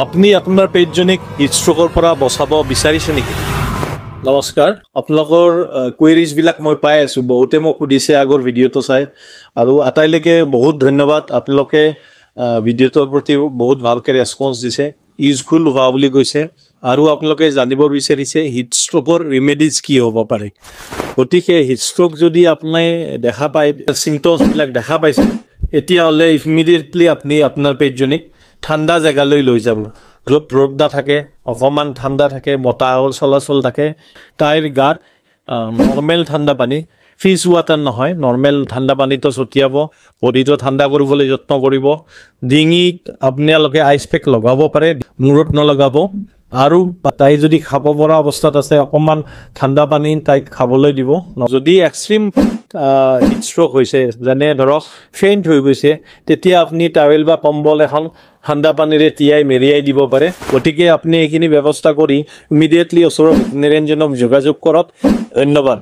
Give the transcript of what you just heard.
আপনি আপনাৰ পেটজনিক হিটষ্ট্ৰোকৰ পৰা বচাব বিচাৰিছে নেকি? নমস্কাৰ, আপোনালোকৰ কুৱেৰিজ বিলাক মই পাই আছো। বহুতে মোক সুধিছে আগৰ ভিডিঅ'টো চাই, আৰু আটাইলৈকে বহুত ধন্যবাদ। আপোনালোকে ভিডিঅ'টোৰ প্ৰতি বহুত ভালকৈ ৰেছপন্স দিছে, ইউজফুল হোৱা বুলি কৈছে, আৰু আপোনালোকে জানিব বিচাৰিছে হিটষ্ট্ৰোকৰ ৰিমেডিজ কি হ'ব পাৰে। গতিকে হিটষ্ট্ৰোক যদি আপুনি দেখা পায়, চিমটমছবিলাক দেখা পাইছে, তেতিয়াহ'লে ইমিডিয়েটলি আপুনি আপোনাৰ পেটজনিক ঠাণ্ডা জেগালৈ লৈ যাব, য'ত ৰ'দ নাথাকে, অকণমান ঠাণ্ডা থাকে, বতাহ চলাচল থাকে। তাইৰ গাত নৰ্মেল ঠাণ্ডা পানী, ফ্ৰিজ ৱাটাৰ নহয়, নৰ্মেল ঠাণ্ডা পানীটো ছটিয়াব, বডিটো ঠাণ্ডা কৰিবলৈ যত্ন কৰিব। ডিঙিত আপোনালোকে আইচ পেক লগাব পাৰে, মূৰত নলগাব। আৰু তাই যদি খাব পৰা অৱস্থাত আছে, অকণমান ঠাণ্ডা পানী তাইক খাবলৈ দিব। যদি এক্সট্ৰিম হিটষ্ট্ৰোক হৈছে, যেনে ধৰক ফেইণ্ট হৈ গৈছে, তেতিয়া আপুনি টাৱেল বা কম্বল এখন ঠাণ্ডা পানীৰে তিয়াই মেৰিয়াই দিব পাৰে। গতিকে আপুনি এইখিনি ব্যৱস্থা কৰি ইমিডিয়েটলি ওচৰৰ ভেটেৰিনেৰিয়ানজনক যোগাযোগ কৰক। ধন্যবাদ।